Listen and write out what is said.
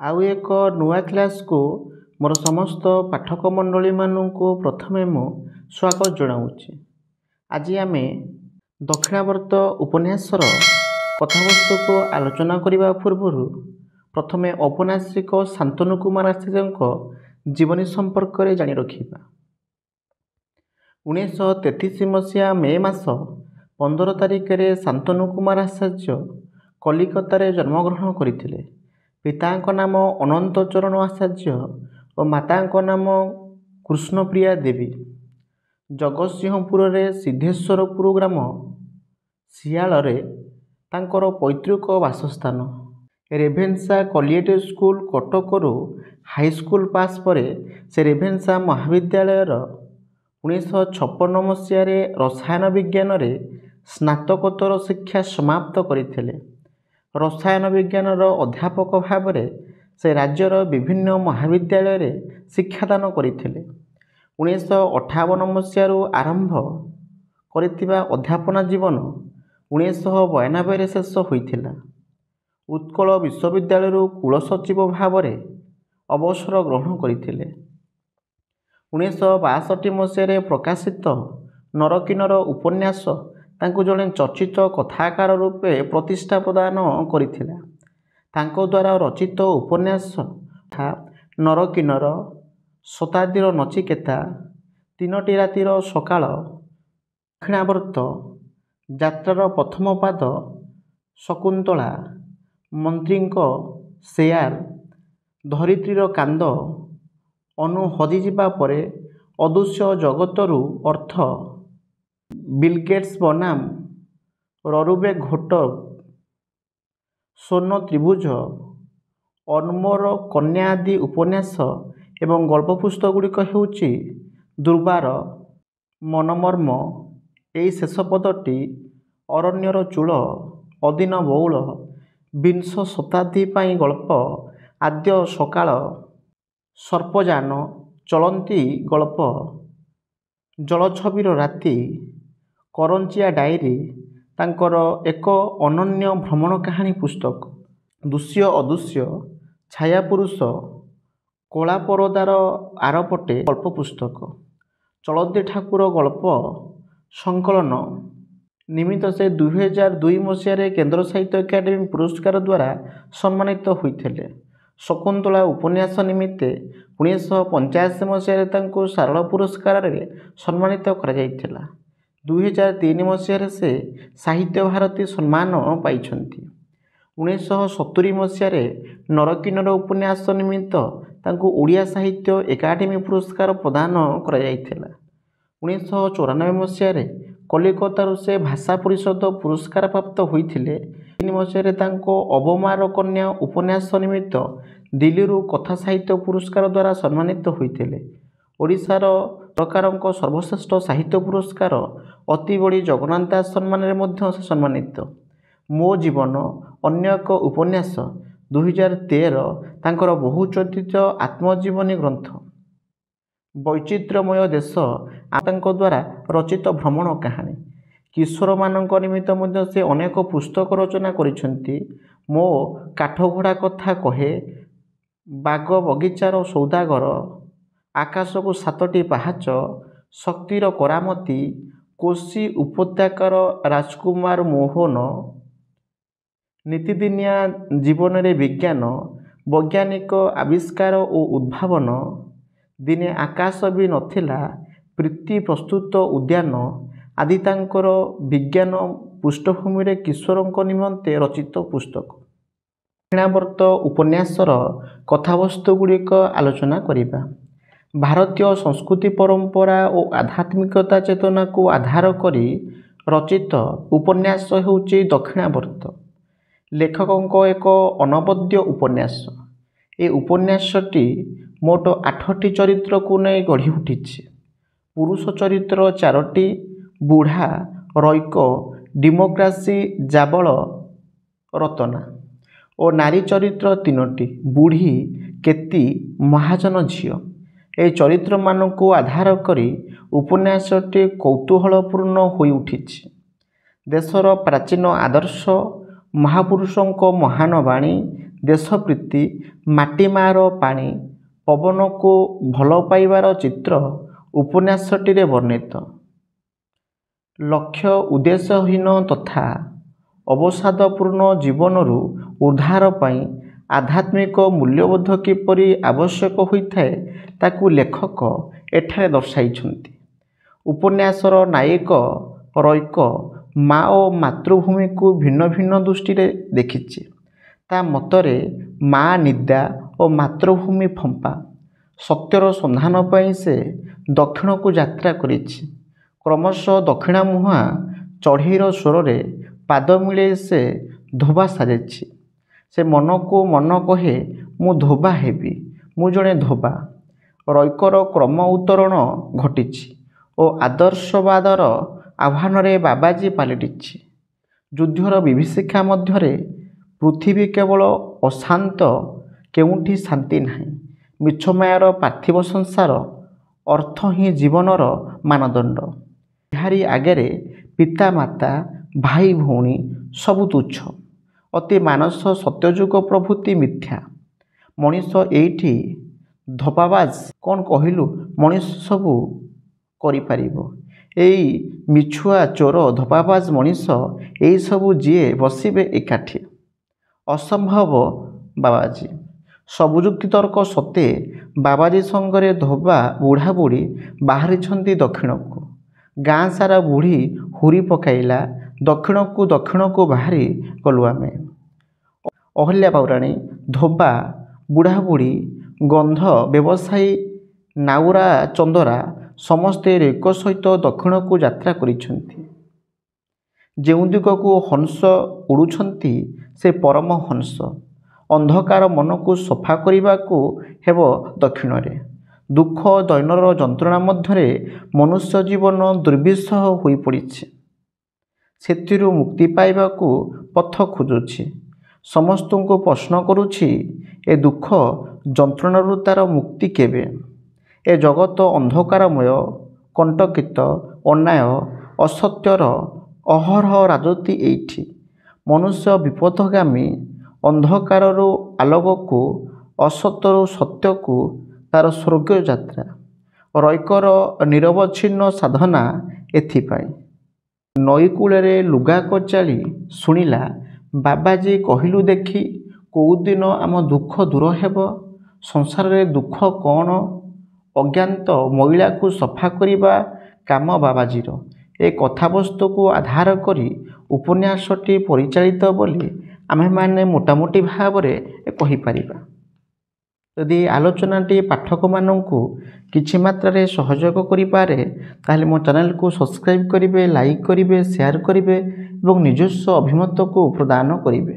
ଆଉ ଏକ ନୂଆ କ୍ଲାସ୍କୁ ମୋର ସମସ୍ତ ପାଠକ ମଣ୍ଡଳୀମାନଙ୍କୁ ପ୍ରଥମେ ମୁଁ ସ୍ୱାଗତ ଜଣାଉଛି। ଆଜି ଆମେ ଦକ୍ଷିଣାବର୍ତ ଉପନ୍ୟାସର କଥାବସ୍ତୁକୁ ଆଲୋଚନା କରିବା ପୂର୍ବରୁ ପ୍ରଥମେ ଔପନ୍ୟାସିକ ଶାନ୍ତନୁ କୁମାର ଆଚାର୍ଯ୍ୟଙ୍କ ଜୀବନୀ ସମ୍ପର୍କରେ ଜାଣି ରଖିବା। 1933 ମସିହା ମେ ମାସ 15 ତାରିଖରେ ଶାନ୍ତନୁ କୁମାର ଆଚାର୍ଯ୍ୟ କଲିକତାରେ ଜନ୍ମଗ୍ରହଣ କରିଥିଲେ। ପିତାଙ୍କ ନାମ ଅନନ୍ତ ଚରଣ ଆଚାର୍ଯ୍ୟ ଓ ମାତାଙ୍କ ନାମ କୃଷ୍ଣପ୍ରିୟା ଦେବୀ। ଜଗତସିଂହପୁରରେ ସିଦ୍ଧେଶ୍ୱରପୁର ଗ୍ରାମ ଶିଆଳରେ ତାଙ୍କର ପୈତୃକ ବାସସ୍ଥାନ। ରେଭେନ୍ସା କଲିଏଟ ସ୍କୁଲ କଟକରୁ ହାଇସ୍କୁଲ ପାସ୍ ପରେ ସେ ରେଭେନ୍ସା ମହାବିଦ୍ୟାଳୟର 1956 ମସିହାରେ ରସାୟନ ବିଜ୍ଞାନରେ ସ୍ନାତକୋତ୍ତର ଶିକ୍ଷା ସମାପ୍ତ କରିଥିଲେ। ରସାୟନ ବିଜ୍ଞାନର ଅଧ୍ୟାପକ ଭାବରେ ସେ ରାଜ୍ୟର ବିଭିନ୍ନ ମହାବିଦ୍ୟାଳୟରେ ଶିକ୍ଷାଦାନ କରିଥିଲେ। 1958 ମସିହାରୁ ଆରମ୍ଭ କରିଥିବା ଅଧ୍ୟାପନା ଜୀବନ 1992ରେ ଶେଷ ହୋଇଥିଲା। ଉତ୍କଳ ବିଶ୍ୱବିଦ୍ୟାଳୟରୁ କୁଳସଚିବ ଭାବରେ ଅବସର ଗ୍ରହଣ କରିଥିଲେ। 1962 ମସିହାରେ ପ୍ରକାଶିତ ନରକିନ୍ନର ଉପନ୍ୟାସ ତାଙ୍କୁ ଜଣେ ଚର୍ଚ୍ଚିତ କଥାକାର ରୂପେ ପ୍ରତିଷ୍ଠା ପ୍ରଦାନ କରିଥିଲା। ତାଙ୍କ ଦ୍ୱାରା ରଚିତ ଉପନ୍ୟାସ ତଥା ନରକିନ୍ନର, ଶତାବ୍ଦୀର ନଚିକେତା, ତିନୋଟି ରାତିର ସକାଳ, ଦକ୍ଷିଣାବର୍ତ, ଯାତ୍ରାର ପ୍ରଥମ ପାଦ, ଶକୁନ୍ତଳା, ମନ୍ତ୍ରୀଙ୍କ ସେୟାର, ଧରିତ୍ରୀର କାନ୍ଦ, ଅନୁ ହଜିଯିବା ପରେ, ଅଦୃଶ୍ୟ ଜଗତରୁ ଅର୍ଥ, ବିଲଗେଟ୍ସ ବନାମ ରରୁବେ ଘୋଟକ, ସ୍ୱର୍ଣ୍ଣ ତ୍ରିଭୁଜ, ଅନମୋର କନ୍ୟା ଆଦି ଉପନ୍ୟାସ ଏବଂ ଗଳ୍ପ ପୁସ୍ତକ ଗୁଡ଼ିକ ହେଉଛି ଦୁର୍ବାର, ମନମର୍ମ, ଏଇ ଶେଷ ପଦଟି, ଅରଣ୍ୟର ଚୂଳ, ଅଦିନ ବଉଳ, ବିଂଶ ଶତାବ୍ଦୀ ପାଇଁ ଗଳ୍ପ, ଆଦ୍ୟ ସକାଳ, ସର୍ପଯାନ, ଚଳନ୍ତି ଗଳ୍ପ, ଜଳଛବିର ରାତି, କରଞ୍ଜିଆ ଡାଏରୀ ତାଙ୍କର ଏକ ଅନନ୍ୟ ଭ୍ରମଣ କାହାଣୀ ପୁସ୍ତକ। ଦୃଶ୍ୟ ଅଦୃଶ୍ୟ, ଛାୟାପୁରୁଷ, କଳା ପରଦାର ଆରପଟେ ଗଳ୍ପ ପୁସ୍ତକ, ଚଳନ୍ତି ଠାକୁର ଗଳ୍ପ ସଂକଳନ ନିମିତ୍ତ ସେ 2002 ମସିହାରେ କେନ୍ଦ୍ର ସାହିତ୍ୟ ଏକାଡେମୀ ପୁରସ୍କାର ଦ୍ୱାରା ସମ୍ମାନିତ ହୋଇଥିଲେ। ଶକୁନ୍ତଳା ଉପନ୍ୟାସ ନିମିତ୍ତେ 1985 ମସିହାରେ ତାଙ୍କୁ ସାରଳ ପୁରସ୍କାରରେ ସମ୍ମାନିତ କରାଯାଇଥିଲା। 2003 ମସିହାରେ ସେ ସାହିତ୍ୟ ଭାରତୀ ସମ୍ମାନ ପାଇଛନ୍ତି। 1970 ମସିହାରେ ନରକିନ୍ନର ଉପନ୍ୟାସ ନିମିତ୍ତ ତାଙ୍କୁ ଓଡ଼ିଆ ସାହିତ୍ୟ ଏକାଡେମୀ ପୁରସ୍କାର ପ୍ରଦାନ କରାଯାଇଥିଲା। 1994 ମସିହାରେ କଲିକତାରୁ ସେ ଭାଷା ପରିଷଦ ପୁରସ୍କାର ପ୍ରାପ୍ତ ହୋଇଥିଲେ। 2003 ମସିହାରେ ତାଙ୍କୁ ଅବମାର କନ୍ୟା ଉପନ୍ୟାସ ନିମିତ୍ତ ଦିଲ୍ଲୀରୁ କଥା ସାହିତ୍ୟ ପୁରସ୍କାର ଦ୍ୱାରା ସମ୍ମାନିତ ହୋଇଥିଲେ। ଓଡ଼ିଶାର ସରକାରଙ୍କ ସର୍ବଶ୍ରେଷ୍ଠ ସାହିତ୍ୟ ପୁରସ୍କାର ଅତିବଡ଼ି ଜଗନ୍ନାଥ ଦାସ ସମ୍ମାନରେ ମଧ୍ୟ ସେ ସମ୍ମାନିତ। ମୋ ଜୀବନ ଅନ୍ୟ ଏକ ଉପନ୍ୟାସ 2013 ତାଙ୍କର ବହୁଚର୍ଚ୍ଚିତ ଆତ୍ମଜୀବନୀ ଗ୍ରନ୍ଥ। ବୈଚିତ୍ର୍ୟମୟ ଦେଶ ତାଙ୍କ ଦ୍ୱାରା ରଚିତ ଭ୍ରମଣ କାହାଣୀ। କିଶୋରମାନଙ୍କ ନିମିତ୍ତ ମଧ୍ୟ ସେ ଅନେକ ପୁସ୍ତକ ରଚନା କରିଛନ୍ତି। ମୋ କାଠଘୋଡ଼ା କଥା କହେ, ବାଗ ବଗିଚାର ସୌଦାଗର, ଆକାଶକୁ 7ଟି ପାହାଚ, ଶକ୍ତିର କରାମତି, କୋଶୀ ଉପତ୍ୟକାର ରାଜକୁମାର ମୋହନ, ନିତିଦିନିଆ ଜୀବନରେ ବିଜ୍ଞାନ, ବୈଜ୍ଞାନିକ ଆବିଷ୍କାର ଓ ଉଦ୍ଭାବନ, ଦିନେ ଆକାଶ ବି ନଥିଲା, ପ୍ରୀତି ପ୍ରସ୍ତୁତ ଉଦ୍ୟାନ ଆଦି ତାଙ୍କର ବିଜ୍ଞାନ ପୃଷ୍ଠଭୂମିରେ କିଶୋରଙ୍କ ନିମନ୍ତେ ରଚିତ ପୁସ୍ତକ। ଦକ୍ଷିଣାବର୍ତ ଉପନ୍ୟାସର କଥାବସ୍ତୁ ଗୁଡ଼ିକ ଆଲୋଚନା କରିବା। ଭାରତୀୟ ସଂସ୍କୃତି ପରମ୍ପରା ଓ ଆଧ୍ୟାତ୍ମିକତା ଚେତନାକୁ ଆଧାର କରି ରଚିତ ଉପନ୍ୟାସ ହେଉଛି ଦକ୍ଷିଣାବର୍ତ। ଲେଖକଙ୍କ ଏକ ଅନବଦ୍ୟ ଉପନ୍ୟାସ। ଏ ଉପନ୍ୟାସଟି ମୋଟ 8ଟି ଚରିତ୍ରକୁ ନେଇ ଗଢ଼ି ଉଠିଛି। ପୁରୁଷ ଚରିତ୍ର 4ଟି, ବୁଢ଼ା, ରୈକ, ଡେମୋକ୍ରାସି, ଜାବଳ, ରତନା ଓ ନାରୀ ଚରିତ୍ର 3ଟି, ବୁଢ଼ୀ, କେତୀ, ମହାଜନ ଝିଅ। ଏହି ଚରିତ୍ରମାନଙ୍କୁ ଆଧାର କରି ଉପନ୍ୟାସଟି କୌତୂହଳପୂର୍ଣ୍ଣ ହୋଇ ଉଠିଛି। ଦେଶର ପ୍ରାଚୀନ ଆଦର୍ଶ, ମହାପୁରୁଷଙ୍କ ମହାନ ବାଣୀ, ଦେଶପ୍ରୀତି, ମାଟି ମାଆର ପାଣି, ପବନକୁ ଭଲ ପାଇବାର ଚିତ୍ର ଉପନ୍ୟାସଟିରେ ବର୍ଣ୍ଣିତ। ଲକ୍ଷ୍ୟ ଉଦ୍ଦେଶ୍ୟହୀନ ତଥା ଅବସାଦପୂର୍ଣ୍ଣ ଜୀବନରୁ ଉଦ୍ଧାର ପାଇଁ ଆଧ୍ୟାତ୍ମିକ ମୂଲ୍ୟବୋଧ କିପରି ଆବଶ୍ୟକ ହୋଇଥାଏ ତାକୁ ଲେଖକ ଏଠାରେ ଦର୍ଶାଇଛନ୍ତି। ଉପନ୍ୟାସର ନାୟକ ରୈକ ମା ଓ ମାତୃଭୂମିକୁ ଭିନ୍ନ ଭିନ୍ନ ଦୃଷ୍ଟିରେ ଦେଖିଛି। ତା ମତରେ ମା ନିଦା ଓ ମାତୃଭୂମି ଫମ୍ପା। ସତ୍ୟର ସନ୍ଧାନ ପାଇଁ ସେ ଦକ୍ଷିଣକୁ ଯାତ୍ରା କରିଛି। କ୍ରମଶଃ ଦକ୍ଷିଣାମୁହାଁ ଚଢ଼େଇର ସ୍ୱରରେ ପାଦ ମିଳେଇ ସେ ଧୋବା ସାଜିଛି। ସେ ମନକୁ ମନ କହେ, ମୁଁ ଧୋବା ହେବି, ମୁଁ ଜଣେ ଧୋବା। ରୈକର କ୍ରମ ଉତ୍ତରଣ ଘଟିଛି ଓ ଆଦର୍ଶବାଦର ଆହ୍ୱାନରେ ବାବାଜୀ ପାଲଟିଛି। ଯୁଦ୍ଧର ବିଭୀଷିକା ମଧ୍ୟରେ ପୃଥିବୀ କେବଳ ଅଶାନ୍ତ, କେଉଁଠି ଶାନ୍ତି ନାହିଁ। ମିଛମାୟାର ପାର୍ଥିବ ସଂସାର, ଅର୍ଥ ହିଁ ଜୀବନର ମାନଦଣ୍ଡ। ଏହାରି ଆଗରେ ପିତାମାତା, ଭାଇ ଭଉଣୀ ସବୁ ତୁଚ୍ଛ। ଅତି ମାନସ ସତ୍ୟଯୁଗ ପ୍ରଭୃତି ମିଥ୍ୟା। ମଣିଷ ଏଇଠି ଧୋପାବାଜ। କ'ଣ କହିଲୁ? ମଣିଷ ସବୁ କରିପାରିବ। ଏଇ ମିଛୁଆ ଚୋର ଧୋପାବାଜ ମଣିଷ ଏଇସବୁ ଯିଏ ବସିବେ ଏକାଠି। ଅସମ୍ଭବ ବାବାଜୀ। ସବୁ ଯୁକ୍ତିତର୍କ ସତ୍ତ୍ୱେ ବାବାଜୀ ସଙ୍ଗରେ ଧୋବା ବୁଢ଼ାବୁଢ଼ୀ ବାହାରିଛନ୍ତି ଦକ୍ଷିଣକୁ। ଗାଁ ସାରା ବୁଢ଼ୀ ହୁରି ପକାଇଲା, ଦକ୍ଷିଣକୁ ଦକ୍ଷିଣକୁ ବାହାରି ଗଲୁ ଆମେ। ଅହଲ୍ୟା ବଉରାଣୀ, ଧୋବା, ବୁଢ଼ାବୁଢ଼ୀ, ଗନ୍ଧ ବ୍ୟବସାୟୀ, ନାଉରା ଚନ୍ଦରା ସମସ୍ତେ ରୈକ ସହିତ ଦକ୍ଷିଣକୁ ଯାତ୍ରା କରିଛନ୍ତି। ଯେଉଁ ଦିଗକୁ ହଂସ ଉଡ଼ୁଛନ୍ତି ସେ ପରମହଂସ। ଅନ୍ଧକାର ମନକୁ ସଫା କରିବାକୁ ହେବ ଦକ୍ଷିଣରେ। ଦୁଃଖ ଦୈନ୍ୟର ଯନ୍ତ୍ରଣା ମଧ୍ୟରେ ମନୁଷ୍ୟ ଜୀବନ ଦୁର୍ବିସହ ହୋଇପଡ଼ିଛି। ସେଥିରୁ ମୁକ୍ତି ପାଇବାକୁ ପଥ ଖୋଜୁଛି। ସମସ୍ତଙ୍କୁ ପ୍ରଶ୍ନ କରୁଛି, ଏ ଦୁଃଖ ଯନ୍ତ୍ରଣାରୁ ତା'ର ମୁକ୍ତି କେବେ? ଏ ଜଗତ ଅନ୍ଧକାରମୟ, କଣ୍ଟକିତ, ଅନ୍ୟାୟ, ଅସତ୍ୟର ଅହରହ ରାଜୁତି ଏଇଠି। ମନୁଷ୍ୟ ବିପଥଗାମୀ। ଅନ୍ଧକାରରୁ ଆଲୋକକୁ, ଅସତ୍ୟରୁ ସତ୍ୟକୁ ତା'ର ସ୍ୱର୍ଗୀୟ ଯାତ୍ରା। ରୈକର ନିରବଚ୍ଛିନ୍ନ ସାଧନା ଏଥିପାଇଁ। ନଈକୂଳରେ ଲୁଗା କଚାଡ଼ି ଶୁଣିଲା ବାବାଜୀ କହିଲୁ ଦେଖି, କୋଉଦିନ ଆମ ଦୁଃଖ ଦୂର ହେବ? ସଂସାରରେ ଦୁଃଖ କ'ଣ? ଅଜ୍ଞାତ ମଇଳାକୁ ସଫା କରିବା କାମ ବାବାଜୀର। ଏ କଥାବସ୍ତୁକୁ ଆଧାର କରି ଉପନ୍ୟାସଟି ପରିଚାଳିତ ବୋଲି ଆମେମାନେ ମୋଟାମୋଟି ଭାବରେ କହିପାରିବା। ଯଦି ଏ ଆଲୋଚନାଟି ପାଠକମାନଙ୍କୁ କିଛି ମାତ୍ରାରେ ସହଯୋଗ କରିପାରେ ତାହେଲେ ମୋ ଚ୍ୟାନେଲକୁ ସବସ୍କ୍ରାଇବ୍ କରିବେ, ଲାଇକ୍ କରିବେ, ସେୟାର କରିବେ ଏବଂ ନିଜସ୍ୱ ଅଭିମତକୁ ପ୍ରଦାନ କରିବେ।